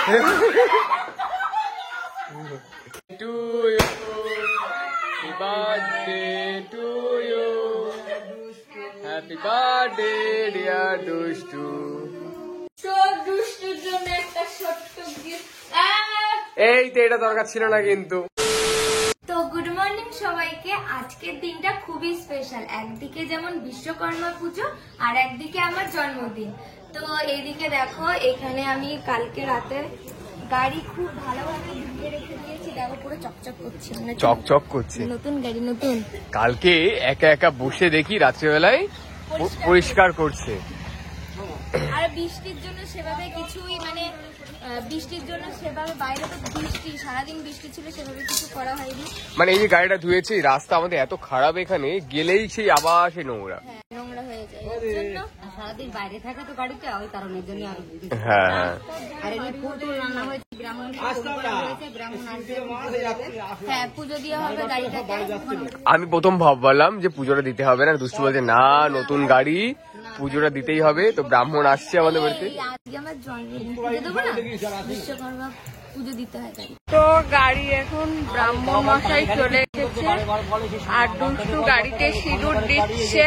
To you, happy birthday to you, happy birthday dear Dushtu. So Dushtuর জন্য একটা ছোট্ট gift. এই তো এটা দরকার ছিল না কিন্তু। তো গুড মর্নিং সবাইকে। আজকের দিনটা খুবই স্পেশাল, একদিকে যেমন বিশ্বকর্মা পুজো আর একদিকে আমার জন্মদিন। তো এইদিকে দেখো, এখানে আমি কালকে রাতে গাড়ি খুব ভালোভাবে ধুয়ে রেখে দিয়েছি, দেখো পুরো চকচক করছে, মানে চকচক করছে, নতুন গাড়ি নতুন। কালকে একা একা বসে দেখি রাত্রিবেলায় পরিষ্কার করছে। আর বৃষ্টির জন্য সেভাবে কিছুই, মানে বৃষ্টির জন্য সেভাবে, বাইরে তো বৃষ্টি, সারাদিন বৃষ্টি ছিল, সেভাবে কিছু করা হয়নি। মানে এই যে গাড়িটা ধুয়েছি, রাস্তা আমাদের এত খারাপ, এখানে গেলেই সেই আবার সেই নোংরা। হ্যাঁ, নোংরা হয়ে যায়, এর জন্য সারাদিন বাইরে থাকে তো গাড়িতে, ওই কারণের জন্য। হ্যাঁ, আর এমনি ফুল রান্না হয়েছে, ব্রাহ্মণ হয়েছে, ব্রাহ্মণ আসবে, হ্যাঁ পুজো দেওয়া হবে গাড়িটাকে। আমি প্রথম ভাবলাম যে পুজোটা দিতে হবে না, দুষ্টু বলছে না নতুন গাড়ি পুজোটা দিতেই হবে। তো ব্রাহ্মণ আসছে আমাদের বাড়িতে, আজকে আমার জন্মদিন, পুজো দেবো না, বিশ্বকর্মা পুজো দিতে হয় গাড়ি। তো গাড়ি এখন ব্রাহ্মণ মশাই চলে এসেছে আর দুষ্টু গাড়িতে সিঁদুর দিচ্ছে।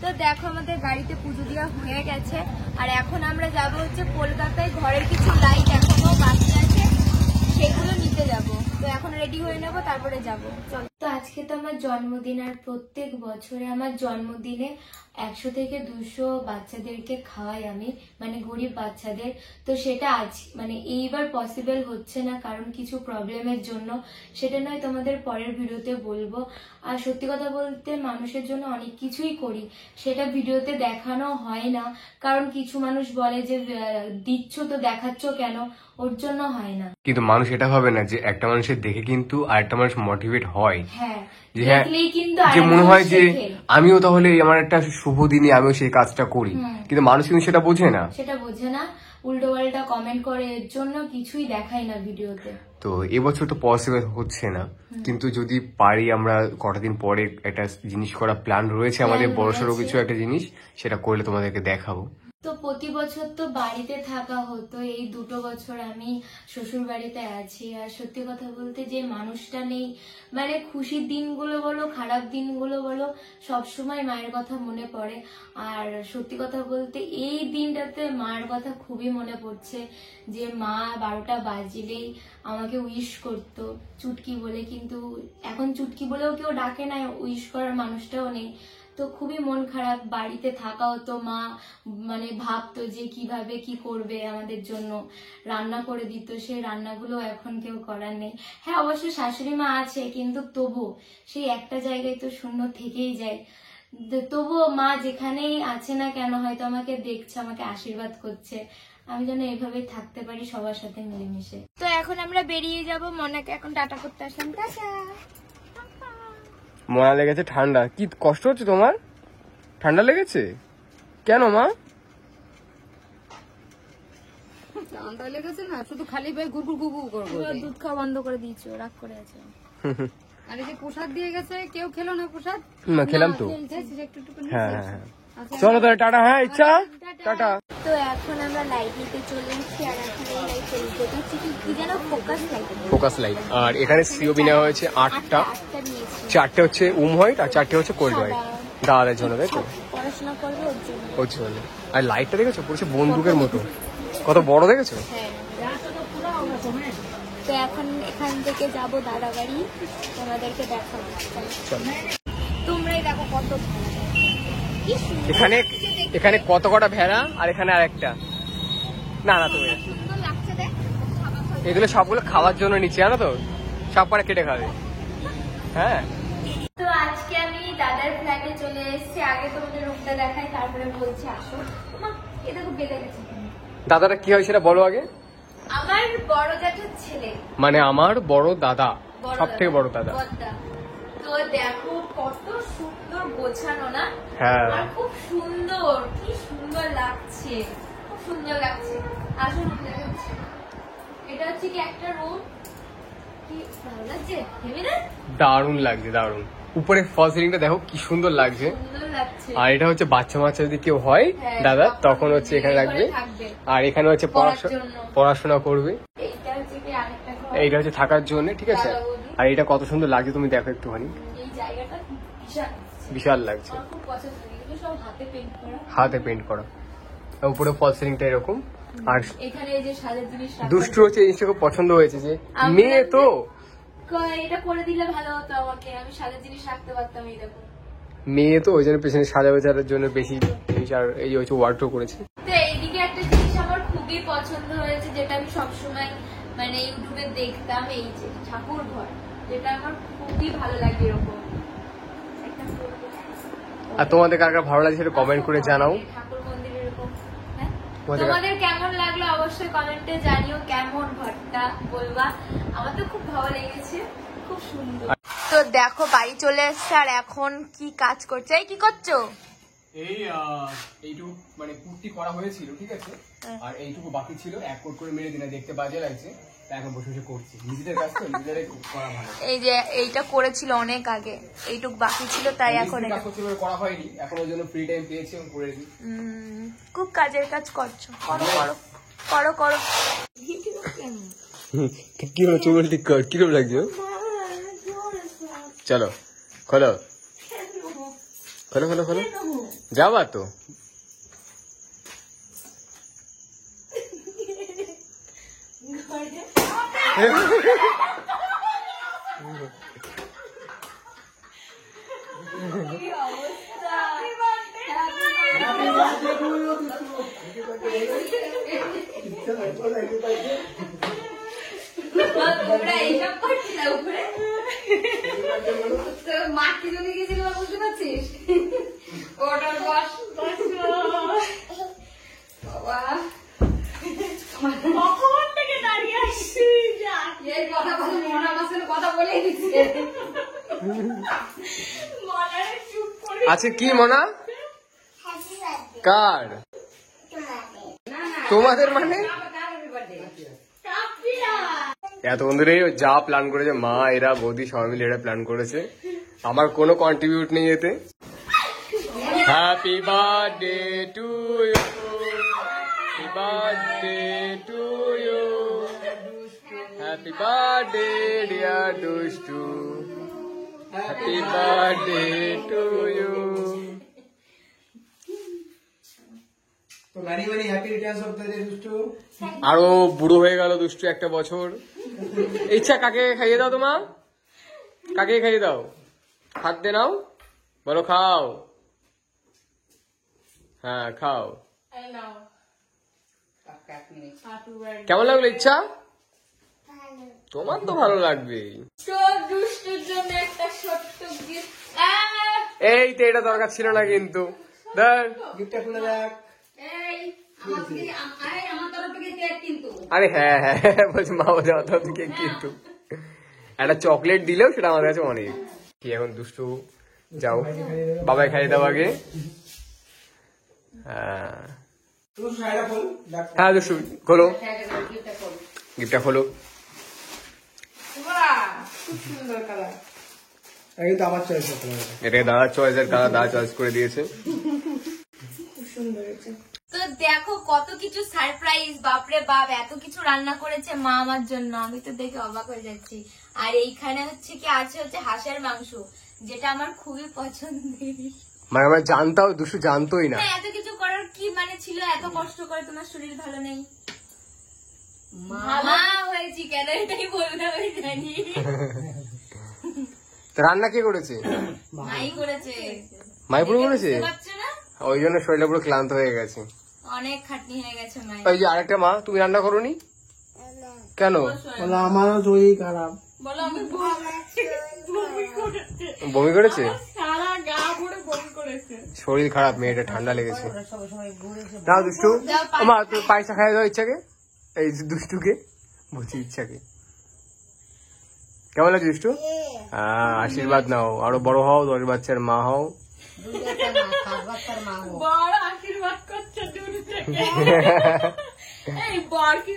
তো দেখো আমাদের গাড়িতে পুজো দেওয়া হয়ে গেছে, আর এখন আমরা যাব হচ্ছে কলকাতায়, ঘরের কিছু লাইট এখনো বাকি আছে, সেগুলো নিতে যাব। তো এখন রেডি হয়ে নেবো, তারপরে যাব। তো আজকে তো আমার জন্মদিন, আর প্রত্যেক বছরে আমার জন্মদিনে 100 থেকে 200 বাচ্চাদেরকে খাওয়াই আমি, মানে গরিব বাচ্চাদের। তো সেটা আজ মানে এইবার পসিবল হচ্ছে না, কারণ কিছু প্রবলেমের জন্য। সেটা নয় তোমাদের পরের ভিডিওতে বলবো। আর সত্যি কথা বলতে মানুষের জন্য অনেক কিছুই করি, সেটা ভিডিওতে দেখানো হয় না, কারণ কিছু মানুষ বলে যে দিচ্ছ তো দেখাচ্ছ কেন, ওর জন্য হয় না। কিন্তু মানুষ এটা ভাবে না যে একটা মানুষের দেখে কিন্তু আরেকটা মানুষ মোটিভেট হয়। হ্যাঁ, যে হ্যাঁ, দেখলেই কিন্তু যে মনে হয় যে শেখে। আমিও তাহলে আমার একটা শুভ দিনে আমিও সেই কাজটা করি, কিন্তু মানুষ কিন্তু সেটা বোঝে না। সেটা বোঝে না, উল্টো পাল্টা কমেন্ট করে, এর জন্য কিছুই দেখাই না ভিডিওতে। তো এবছর তো পসিবল হচ্ছে না, কিন্তু যদি পারি আমরা কটা দিন পরে একটা জিনিস করা প্ল্যান রয়েছে আমাদের, বড়সড় কিছু একটা জিনিস, সেটা করলে তোমাদেরকে দেখাবো। তো প্রতি বছর তো বাড়িতে থাকা হতো, এই 2 বছর আমি শ্বশুর বাড়িতে আছি। আর সত্যি কথা বলতে যে মানুষটা নেই, মানে খুশির দিনগুলো বলো খারাপ দিনগুলো বলো, সবসময় মায়ের কথা মনে পড়ে। আর সত্যি কথা বলতে এই দিনটাতে মায়ের কথা খুবই মনে পড়ছে, যে মা 12টা বাজলেই আমাকে উইশ করতো চুটকি বলে, কিন্তু এখন চুটকি বলেও কেউ ডাকে না, উইশ করার মানুষটাও নেই। তো খুবই মন খারাপ, বাড়িতে থাকা হতো, মা মানে ভাবতো যে কিভাবে কি করবে আমাদের জন্য, রান্না করে দিত, সেই রান্নাগুলো এখন কেউ করার নেই। হ্যাঁ অবশ্য শাশুড়ি মা আছে, কিন্তু তবু সেই একটা জায়গায় তো শূন্য থেকেই যায়। তবুও মা যেখানেই আছে না কেন, হয়তো আমাকে দেখছে, আমাকে আশীর্বাদ করছে, আমি যেন এইভাবে থাকতে পারি সবার সাথে মিলেমিশে। তো এখন আমরা বেরিয়ে যাব, মনাকে এখন টাটা করতে আসলাম। টাটা। মনে লেগেছে ঠান্ডা, কি কষ্ট হচ্ছে তোমার? ঠান্ডা লেগেছে কেন মা? ঠান্ডা লেগেছে না, শুধু খালি ভাই গুড়গুড় গুড়গুড় করবো। দুধ খাওয়া বন্ধ করে দিয়েছো, রাগ করে আছে। আর এই যে প্রসাদ দিয়ে গেছে, কেউ খেলো না প্রসাদ? না খেলাম তো। হ্যাঁ হ্যাঁ হ্যাঁ, চলো তাহলে টাটা। হ্যাঁ ইচ্ছা টাটা। তো এখন আমরা লাইট নিতে চলে এসেছি, আর এখন এই লাইট যেটা হচ্ছে কি যেন ফোকাস লাইট। Focus light. আর এখানে সিওবি নেওয়া হয়েছে 8টা, 4টে হচ্ছে হোয়াইট আর 4টে হচ্ছে কোল্ড হোয়াইট, দাদাদের জন্য, তাই তো? পড়াশোনা করবে ওর জন্য। আর লাইটটা দেখেছো পুরো বন্দুকের মতো, কত বড় দেখেছো? হ্যাঁ। তো এখন এখান থেকে যাব দাদা বাড়ি, তোমাদেরকে দেখাবো। তোমরাই দেখো কত এখানে, এখানে কত কটা ভেড়া, আর এখানে আরেকটা। না না তুমি সুন্দর লাগছে দেখ, এগুলো সবগুলো খাওয়ার জন্য নিচে, জানো তো, সব পরে কেটে খাবে। হ্যাঁ। তো আজকে আমি দাদার ফ্ল্যাটে চলে এসেছি, আগে তোমাদের রুমটা দেখাই, তারপরে বলছি আসো। মা এ দেখো বেলে গেছে। দাদাটা কি হয় সেটা বলো আগে। আমার বড় জ্যাঠার ছেলে, মানে আমার বড় দাদা, সব থেকে বড় দাদা। তো দেখো কত সুন্দর গোছানো না? হ্যাঁ, আর খুব সুন্দর, কি সুন্দর লাগছে, খুব সুন্দর লাগছে। আসুন দেখাচ্ছি, এটা হচ্ছে কি একটা রুম, কি ভালো লাগছে, হেবি না? দারুণ লাগছে, দারুণ। উপরে ফল সিলিংটা দেখো কি সুন্দর লাগছে। সুন্দর লাগছে। আর এটা হচ্ছে বাচ্চা বাচ্চা যদি কেউ হয় হ্যাঁ, দাদা তখন হচ্ছে এখানে রাখবে। থাকবে। আর এখানে হচ্ছে পড়ার জন্য। পড়াশোনা করবে। এইটা হচ্ছে কি আরেকটা ঘর। এইটা হচ্ছে থাকার জন্য, ঠিক আছে। দাদা বৌদি। আর এটা কত সুন্দর লাগছে তুমি দেখো একটুখানি, এই জায়গাটা বিশাল বিশাল লাগছে, আমার খুব পছন্দ। এগুলো সব হাতে পেইন্ট করা। হাতে পেন্ট করা। আর উপরে ফল সিলিংটা এরকম। আর এখানে এই যে সাজার জিনিস রাখা। দুষ্টু হচ্ছে এই জিনিসটা খুব পছন্দ হয়েছে যে আমরা মেয়ে তো এটা করে দিলে ভালো হতো আমাকে, আমি সাজার জিনিস রাখতে পারতাম। এই দেখো মেয়ে তো ওই জন্য পেছনে সাজার জন্য বেশি জিনিস। আর এই হচ্ছে ওয়ার্ডরোব করেছে। তো এইদিকে একটা জিনিস আমার খুবই পছন্দ হয়েছে, যেটা আমি সবসময় মানে ইউটিউবে দেখতাম, এই যে ঠাকুর ঘর, যেটা আমার খুবই ভালো লাগে। এরকম একটা আর তোমাদের কার কার ভালো লাগছে সেটা কমেন্ট করে জানাও। ঠাকুর মন্দির এরকম। হ্যাঁ? তোমাদের তোমাদের কেমন লাগলো অবশ্যই কমেন্টে জানিও, কেমন ঘরটা বলবা। আমার তো খুব ভালো লেগেছে, খুব সুন্দর। তো দেখো বাড়ি চলে এসছে আর এখন কি কাজ করছে? এই কি করছো? এইটুকু মানে কুর্তি করা হয়েছিল, ঠিক আছে। আর এইটুকু বাকি ছিল, এক কোট করে মেরে দিলে দেখতে বাজে লাগছে, তাই এখন বসে বসে করছি। নিজেদের কাজ তো নিজেরাই করা ভালো। এই যে এইটা করেছিল অনেক আগে, এইটুক বাকি ছিল তাই এখন এটা করা হয়নি, এখন ওই জন্য ফ্রি টাইম পেয়েছি এবং করে দিই। খুব কাজের কাজ করছো, করো করো করো করো। কি হলো চুল ঠিক কর, কিরকম লাগছে? চলো খোলো খোলো খোলো খোলো, যাবা তো? এইসব করছি না উপরে মাটি জমে গেছিল, বুঝতে পারছিস? ওটার বস বাবা কখন থেকে দাঁড়িয়ে আসছি, এই কথা বলে মনে আমার সাথে কথা বলেই দিচ্ছে। আচ্ছা কি মনা? কার? তোমাদের মানে এত বন্ধুরা যা প্ল্যান করেছে মা, এরা বৌদি সবাই মিলে এরা প্ল্যান করেছে, আমার কোনো কন্ট্রিবিউট নেই এতে। Happy birthday to you, happy birthday to you, happy birthday dear দুষ্টু, হ্যাপি বার্থডে টু ইউ। আরো বুড়ো হয়ে গেল দুষ্টু একটা বছর। ইচ্ছা কাকে খাইয়ে দাও তোমা? কাকে খাইয়ে দাও? খাদ্যে নাও, বলো খাও। হ্যাঁ খাও। কেমন লাগলো ইচ্ছা? তোমার তো ভালো লাগবে। দুষ্টুর জন্য একটা ছোট্ট গিফট। এই তো এটা দরকার ছিল না কিন্তু। ধর গিফটটা খুলে দেখ। আরে হ্যাঁ হ্যাঁ বলছি মা বলছে আমার তরফ থেকে কিন্তু একটা চকলেট দিলেও সেটা আমার কাছে অনেক। কি এখন দুষ্টু যাও বাবাই খাইয়ে দাও আগে। হ্যাঁ দুষ্টু খোলো, গিফটটা খোলো। এটা দাদা চয়েসের কালার, দাদা চয়েস করে দিয়েছে। তো দেখো কত কিছু সারপ্রাইজ, বাপরে বাপ, এত কিছু রান্না করেছে মা আমার জন্য, আমি তো দেখে অবাক হয়ে যাচ্ছি। আর এইখানে হচ্ছে কি আছে হচ্ছে হাঁসের মাংস, যেটা আমার খুবই পছন্দের। মানে আমরা জানতাম, দুষ্টু জানতোই না। এত কিছু করার কি মানে ছিল? এত কষ্ট করে, তোমার শরীর ভালো নেই, মা হয়েছি কেন এটাই বলতে হবে জানি। রান্না কে করেছে? মাই করেছে। মাই পুরো করেছে, বুঝতে পারছো না? ওই জন্য শরীরটা পুরো ক্লান্ত হয়ে গেছে। অনেক খাটনি হয়ে গেছে মায়ের। ওই যে আরেকটা মা, তুমি রান্না করোনি কেন? আমারও শরীর খারাপ। বলো আমি বমি করেছে, সারা গা পুরো বমি করেছে। শরীর খারাপ, মেয়েটা ঠান্ডা লেগেছে। না দুষ্টু মা তুই পায়েসটা খাইয়ে দাও ইচ্ছাকে, এই দুষ্টুকে বলছি ইচ্ছাকে। কেমন লাগছে দুষ্টু? হ্যাঁ আশীর্বাদ নাও, আরো বড় হও, 10 বাচ্চার মা হও। বড় আশীর্বাদ করছে দূর থেকে। এই বর কি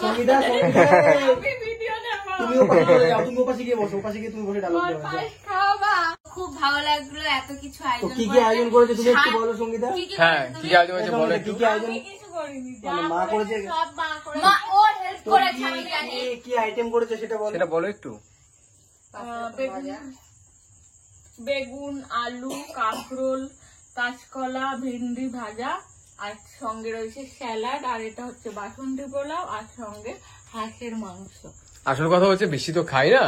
সঙ্গীতা ভিডিও নেব তুমিও পাশে চলে যাও, তুমি ওপাশে গিয়ে বসো, ওপাশে গিয়ে তুমি বসে ডায়লগ দাও। পায়েস খাওয়াবা। খুব ভালো লাগলো, এত কিছু তো আয়োজন কি কি আয়োজন করেছে তুমি একটু বলো সঙ্গীতা। কি কি হ্যাঁ করেছো কি তুমি? আয়োজন হয়েছে বলো একটু। কি কি আয়োজন কিছু করিনি, মানে মা করেছে, সব মা করে। মা ও হেল্প তো করেছে কি আমি জানি। কি আইটেম করেছে সেটা বলো। সেটা বলো একটু। বেগুন, আলু, কাঁকরোল, কাঁচকলা, ভেন্ডি ভাজা, আর সঙ্গে রয়েছে স্যালাড, আর এটা হচ্ছে বাসন্তী পোলাও, আর সঙ্গে হাঁসের মাংস। আসল কথা হচ্ছে বেশি তো খাই না,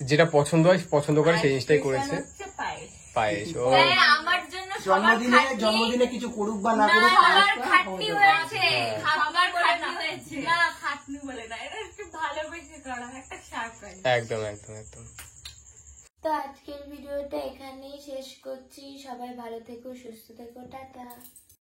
যেটা পছন্দ হয় পছন্দ করে সেই জিনিসটাই করেছে। হচ্ছে পায়েস। পায়েস। ও হ্যাঁ, আমার জন্য সবার জন্মদিনে কিছু করুক বা না করুক, সবার খাটনি হয়েছে, খাবার খাটনি হয়েছে। না খাটনি বলে না, এটা একটু ভালোবেসে করা একটা সারপ্রাইজ। একদম একদম একদম। তো আজকের ভিডিওটা এখানেই শেষ করছি। সবাই ভালো থেকো, সুস্থ থেকো, টাটা।